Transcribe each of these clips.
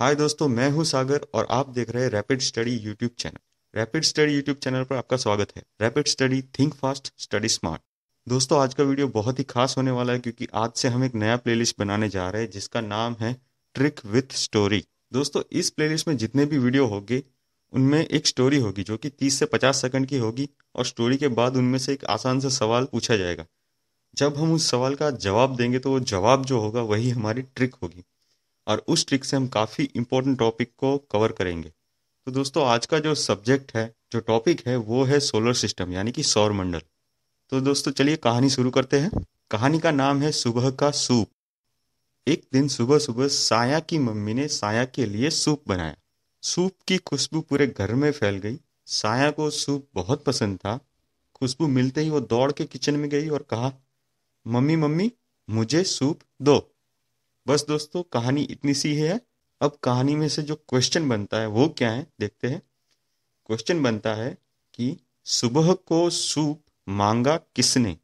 हाय दोस्तों, मैं हूं सागर और आप देख रहे हैं rapid study YouTube channel. Rapid study YouTube channel पर आपका स्वागत है। Rapid study, think fast, study smart. दोस्तों, आज का वीडियो बहुत ही खास होने वाला है क्योंकि आज से हम एक नया प्लेलिस्ट बनाने जा रहे हैं जिसका नाम है ट्रिक विथ स्टोरी। दोस्तों, इस प्लेलिस्ट में जितने भी वीडियो होंगे उनमें एक स्टोरी होगी जो कि 30 से 50 सेकंड की होगी और स्टोरी के बाद उनमें से एक आसान सा सवाल पूछा जाएगा। जब हम उस सवाल का जवाब देंगे तो वो जवाब जो होगा वही हमारी ट्रिक होगी और उस ट्रिक से हम काफ़ी इंपॉर्टेंट टॉपिक को कवर करेंगे। तो दोस्तों, आज का जो सब्जेक्ट है, जो टॉपिक है, वो है सोलर सिस्टम यानी कि सौर मंडल। तो दोस्तों, चलिए कहानी शुरू करते हैं। कहानी का नाम है सुबह का सूप। एक दिन सुबह सुबह साया की मम्मी ने साया के लिए सूप बनाया। सूप की खुशबू पूरे घर में फैल गई। साया को सूप बहुत पसंद था। खुशबू मिलते ही वो दौड़ के किचन में गई और कहा, मम्मी मम्मी, मुझे सूप दो। बस दोस्तों, कहानी इतनी सी है। अब कहानी में से जो क्वेश्चन बनता है वो क्या है, देखते हैं। क्वेश्चन बनता है कि सुबह को सूप मांगा किसने।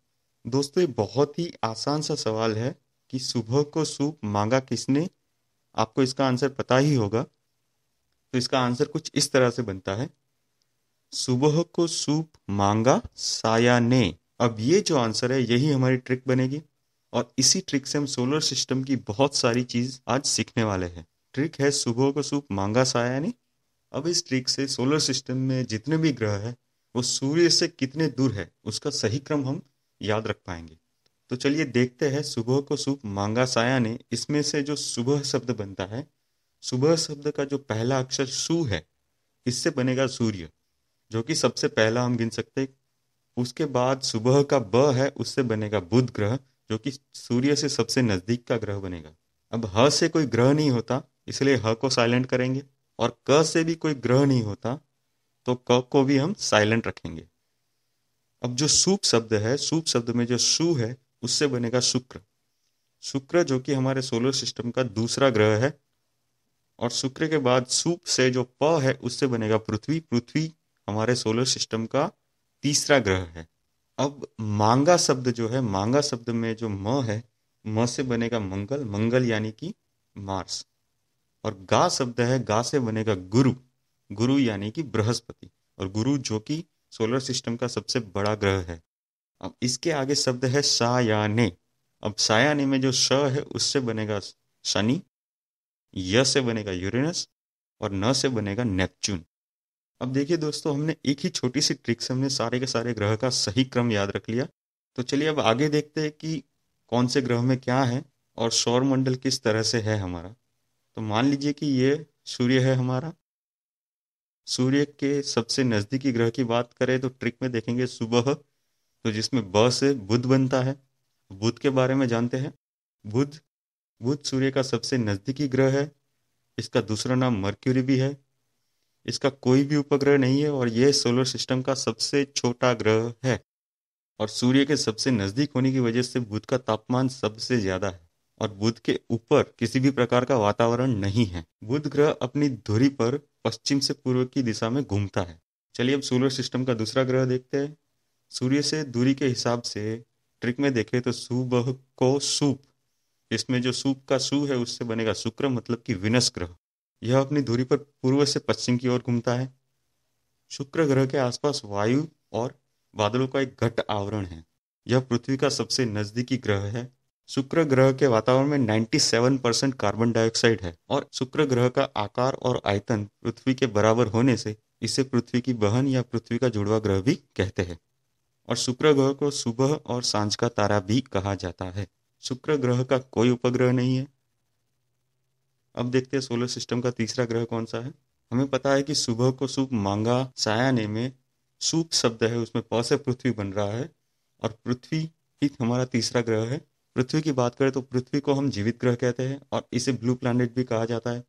दोस्तों, ये बहुत ही आसान सा सवाल है कि सुबह को सूप मांगा किसने। आपको इसका आंसर पता ही होगा। तो इसका आंसर कुछ इस तरह से बनता है, सुबह को सूप मांगा साया ने। अब ये जो आंसर है यही हमारी ट्रिक बनेगी और इसी ट्रिक से हम सोलर सिस्टम की बहुत सारी चीज आज सीखने वाले हैं। ट्रिक है सुबह को सूप मांगा साया ने। अब इस ट्रिक से सोलर सिस्टम में जितने भी ग्रह है वो सूर्य से कितने दूर है उसका सही क्रम हम याद रख पाएंगे। तो चलिए देखते हैं सुबह को सूप मांगा साया ने। इसमें से जो सुबह शब्द बनता है, सुबह शब्द का जो पहला अक्षर सु है, इससे बनेगा सूर्य, जो कि सबसे पहला हम गिन सकते हैं। उसके बाद सुबह का ब है, उससे बनेगा बुध ग्रह, जो कि सूर्य से सबसे नजदीक का ग्रह बनेगा। अब ह से कोई ग्रह नहीं होता, इसलिए ह को साइलेंट करेंगे। और क से भी कोई ग्रह नहीं होता, तो क को भी हम साइलेंट रखेंगे। अब जो सूप शब्द है, सूप शब्द में जो सु है, उससे बनेगा शुक्र। शुक्र जो कि हमारे सोलर सिस्टम का दूसरा ग्रह है। और शुक्र के बाद सूप से जो प है, उससे बनेगा पृथ्वी। पृथ्वी हमारे सोलर सिस्टम का तीसरा ग्रह है। अब मांगा शब्द जो है, मांगा शब्द में जो म है, म से बनेगा मंगल। मंगल यानी कि मार्स। और गा शब्द है, गा से बनेगा गुरु। गुरु यानी कि बृहस्पति। और गुरु जो कि सोलर सिस्टम का सबसे बड़ा ग्रह है। अब इसके आगे शब्द है सायाने। अब सायाने में जो श है उससे बनेगा शनि, य से बनेगा यूरेनस और न से बनेगा नेपच्यून। अब देखिए दोस्तों, हमने एक ही छोटी सी ट्रिक से हमने सारे के सारे ग्रह का सही क्रम याद रख लिया। तो चलिए अब आगे देखते हैं कि कौन से ग्रह में क्या है और सौर मंडल किस तरह से है हमारा। तो मान लीजिए कि ये सूर्य है हमारा। सूर्य के सबसे नजदीकी ग्रह की बात करें तो ट्रिक में देखेंगे सुबह, तो जिसमें ब से बुध बनता है। बुध के बारे में जानते हैं। बुध बुध सूर्य का सबसे नजदीकी ग्रह है। इसका दूसरा नाम मर्क्यूरी भी है। इसका कोई भी उपग्रह नहीं है और यह सोलर सिस्टम का सबसे छोटा ग्रह है। और सूर्य के सबसे नजदीक होने की वजह से बुध का तापमान सबसे ज्यादा है और बुध के ऊपर किसी भी प्रकार का वातावरण नहीं है। बुध ग्रह अपनी धुरी पर पश्चिम से पूर्व की दिशा में घूमता है। चलिए अब सोलर सिस्टम का दूसरा ग्रह देखते हैं। सूर्य से दूरी के हिसाब से ट्रिक में देखें तो सुबह को सूप, इसमें जो सूप का सू है उससे बनेगा शुक्र, मतलब कि विनस ग्रह। यह अपनी दूरी पर पूर्व से पश्चिम की ओर घूमता है। शुक्र ग्रह के आसपास वायु और बादलों का एक घट्ट आवरण है। यह पृथ्वी का सबसे नजदीकी ग्रह है। शुक्र ग्रह के वातावरण में 97% कार्बन डाइऑक्साइड है और शुक्र ग्रह का आकार और आयतन पृथ्वी के बराबर होने से इसे पृथ्वी की बहन या पृथ्वी का जुड़वा ग्रह भी कहते हैं। और शुक्र ग्रह को सुबह और सांझ का तारा भी कहा जाता है। शुक्र ग्रह का कोई उपग्रह नहीं है। अब देखते हैं सोलर सिस्टम का तीसरा ग्रह कौन सा है। हमें पता है कि सुबह को सूप मांगा सायाने में सूप शब्द है, उसमें प से पृथ्वी बन रहा है और पृथ्वी ही हमारा तीसरा ग्रह है। पृथ्वी की बात करें तो पृथ्वी को हम जीवित ग्रह कहते हैं और इसे ब्लू प्लैनेट भी कहा जाता है।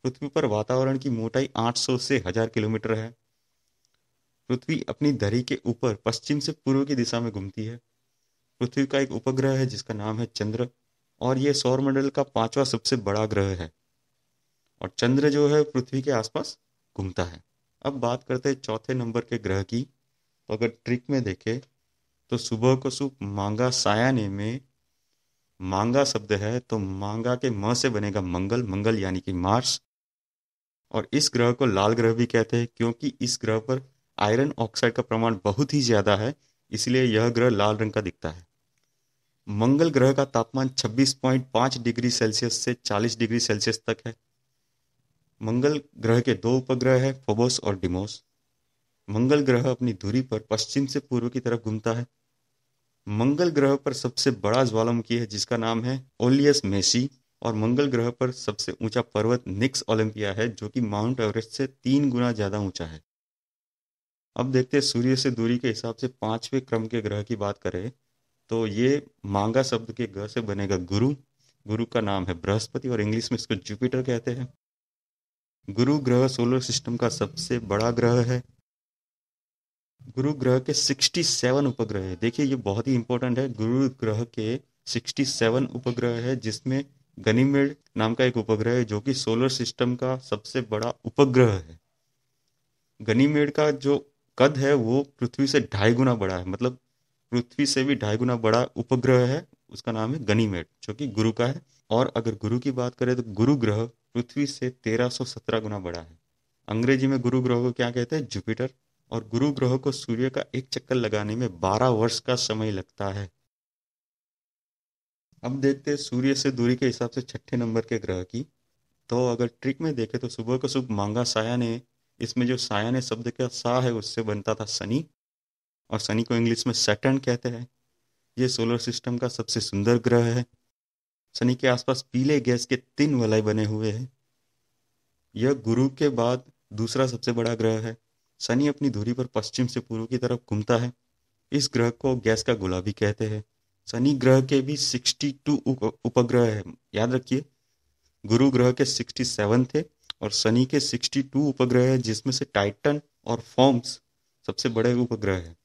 पृथ्वी पर वातावरण की मोटाई 800 से 1000 किलोमीटर है। पृथ्वी अपनी धरी के ऊपर पश्चिम से पूर्व की दिशा में घूमती है। पृथ्वी का एक उपग्रह है जिसका नाम है चंद्र और यह सौरमंडल का पांचवा सबसे बड़ा ग्रह है और चंद्र जो है पृथ्वी के आसपास घूमता है। अब बात करते हैं चौथे नंबर के ग्रह की। तो अगर ट्रिक में देखें तो सुबह को सुप मांगा सायाने में मांगा शब्द है, तो मांगा के म से बनेगा मंगल। मंगल यानी कि मार्स। और इस ग्रह को लाल ग्रह भी कहते हैं क्योंकि इस ग्रह पर आयरन ऑक्साइड का प्रमाण बहुत ही ज्यादा है, इसलिए यह ग्रह लाल रंग का दिखता है। मंगल ग्रह का तापमान 26.5 डिग्री सेल्सियस से 40 डिग्री सेल्सियस तक है। मंगल ग्रह के दो उपग्रह हैं, फोबोस और डिमोस। मंगल ग्रह अपनी धुरी पर पश्चिम से पूर्व की तरफ घूमता है। मंगल ग्रह पर सबसे बड़ा ज्वालामुखी है जिसका नाम है ओलियस मेसी, और मंगल ग्रह पर सबसे ऊंचा पर्वत निक्स ओलंपिया है जो कि माउंट एवरेस्ट से 3 गुना ज्यादा ऊंचा है। अब देखते हैं सूर्य से दूरी के हिसाब से 5वें क्रम के ग्रह की बात करें तो ये मांगा शब्द के ग से बनेगा गुरु। गुरु का नाम है बृहस्पति और इंग्लिश में इसको जुपिटर कहते हैं। गुरु ग्रह सोलर सिस्टम का सबसे बड़ा ग्रह है। गुरु ग्रह के 67 उपग्रह है। देखिए ये बहुत ही इंपॉर्टेंट है। गुरु ग्रह के 67 उपग्रह है जिसमें गनीमेड नाम का एक उपग्रह है जो कि सोलर सिस्टम का सबसे बड़ा उपग्रह है। गनीमेड का जो कद है वो पृथ्वी से 2.5 गुना बड़ा है, मतलब पृथ्वी से भी 2.5 गुना बड़ा उपग्रह है। उसका नाम है गनीमेड जो कि गुरु का है। और अगर गुरु की बात करें तो गुरु ग्रह पृथ्वी से 1317 गुना बड़ा है। अंग्रेजी में गुरु ग्रह को क्या कहते हैं? जुपिटर। और गुरु ग्रह को सूर्य का एक चक्कर लगाने में 12 वर्ष का समय लगता है। अब देखते हैं सूर्य से दूरी के हिसाब से 6ठे नंबर के ग्रह की। तो अगर ट्रिक में देखें तो सुबह को शुभ मांगा सायाने, इसमें जो सायाने शब्द का सा है उससे बनता था शनि, और शनि को इंग्लिश में सैटर्न कहते हैं। ये सोलर सिस्टम का सबसे सुंदर ग्रह है। शनि के आसपास पीले गैस के 3 वलय बने हुए हैं। यह गुरु के बाद दूसरा सबसे बड़ा ग्रह है। शनि अपनी धुरी पर पश्चिम से पूर्व की तरफ घूमता है। इस ग्रह को गैस का गोला भी कहते हैं। शनि ग्रह के भी 62 उपग्रह हैं। याद रखिए, गुरु ग्रह के 67 थे और शनि के 62 उपग्रह हैं, जिसमें से टाइटन और फॉर्म्स सबसे बड़े उपग्रह हैं।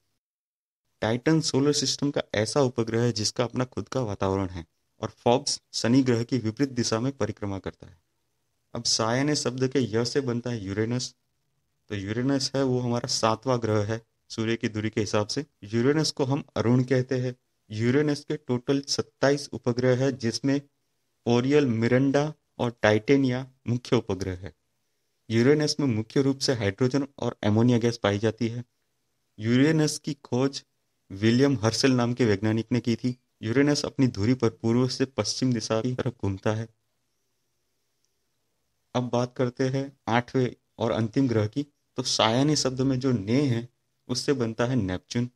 टाइटन सोलर सिस्टम का ऐसा उपग्रह है जिसका अपना खुद का वातावरण है, और फॉर्ब्स शनि ग्रह की विपरीत दिशा में परिक्रमा करता है। अब सायाने शब्द के य से बनता है यूरेनस। तो यूरेनस है वो हमारा 7वां ग्रह है सूर्य की दूरी के हिसाब से। यूरेनस को हम अरुण कहते हैं। यूरेनस के टोटल 27 उपग्रह है जिसमें ओरियल, मिरंडा और टाइटेनिया मुख्य उपग्रह है। यूरेनस में मुख्य रूप से हाइड्रोजन और एमोनिया गैस पाई जाती है। यूरेनस की खोज विलियम हर्शल नाम के वैज्ञानिक ने की थी। यूरेनस अपनी धुरी पर पूर्व से पश्चिम दिशा की तरफ घूमता है। अब बात करते हैं 8वें और अंतिम ग्रह की। तो सायानी शब्द में जो ने है उससे बनता है नेपच्यून।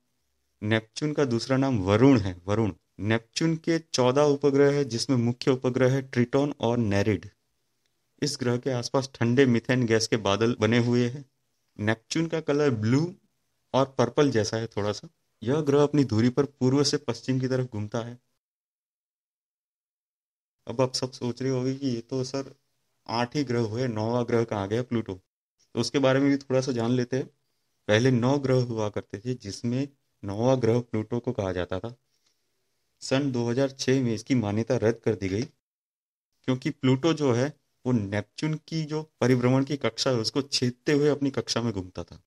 नेपच्यून का दूसरा नाम वरुण है, वरुण। नेपच्यून के 14 उपग्रह है जिसमें मुख्य उपग्रह है ट्रिटोन और नेरिड। इस ग्रह के आसपास ठंडे मीथेन गैस के बादल बने हुए हैं। नेपच्यून का कलर ब्लू और पर्पल जैसा है थोड़ा सा। यह ग्रह अपनी धुरी पर पूर्व से पश्चिम की तरफ घूमता है। अब आप सब सोच रहे होंगे कि ये तो सर 8 ही ग्रह हुए, 9वां ग्रह कहाँ गया प्लूटो। तो उसके बारे में भी थोड़ा सा जान लेते हैं। पहले 9 ग्रह हुआ करते थे जिसमें 9वां ग्रह प्लूटो को कहा जाता था। सन 2006 में इसकी मान्यता रद्द कर दी गई क्योंकि प्लूटो जो है वो नेपच्यून की जो परिभ्रमण की कक्षा है उसको छेदते हुए अपनी कक्षा में घूमता था।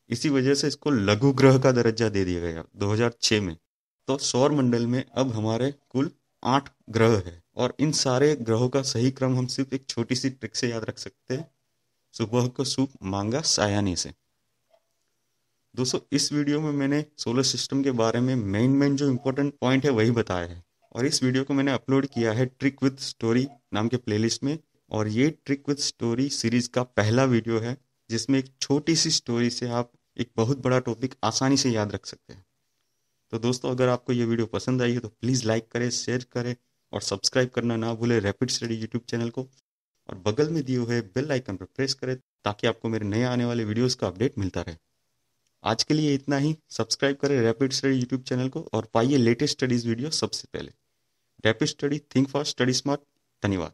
इसी वजह से इसको लघु ग्रह का दर्जा दे दिया गया 2006 में। तो सौर मंडल में अब हमारे कुल 8 ग्रह है, और इन सारे ग्रहों का सही क्रम हम सिर्फ एक छोटी सी ट्रिक से याद रख सकते हैं, सुबह को शुभ मांगा सायानी से। दोस्तों इस वीडियो में मैंने सोलर सिस्टम के बारे में मेन जो इम्पोर्टेंट पॉइंट है वही बताया है, और इस वीडियो को मैंने अपलोड किया है ट्रिक विद स्टोरी नाम के प्लेलिस्ट में। और ये ट्रिक विद स्टोरी सीरीज का पहला वीडियो है जिसमें एक छोटी सी स्टोरी से आप एक बहुत बड़ा टॉपिक आसानी से याद रख सकते हैं। तो दोस्तों अगर आपको ये वीडियो पसंद आई है तो प्लीज़ लाइक करें, शेयर करें और सब्सक्राइब करना ना भूलें रैपिड स्टडी यूट्यूब चैनल को। और बगल में दिए हुए बेल आइकन पर प्रेस करें ताकि आपको मेरे नए आने वाले वीडियोस का अपडेट मिलता रहे। आज के लिए इतना ही। सब्सक्राइब करें रैपिड स्टडी यूट्यूब चैनल को और पाइए लेटेस्ट स्टडीज वीडियो सबसे पहले। Rapid study, think fast, study smart. धन्यवाद।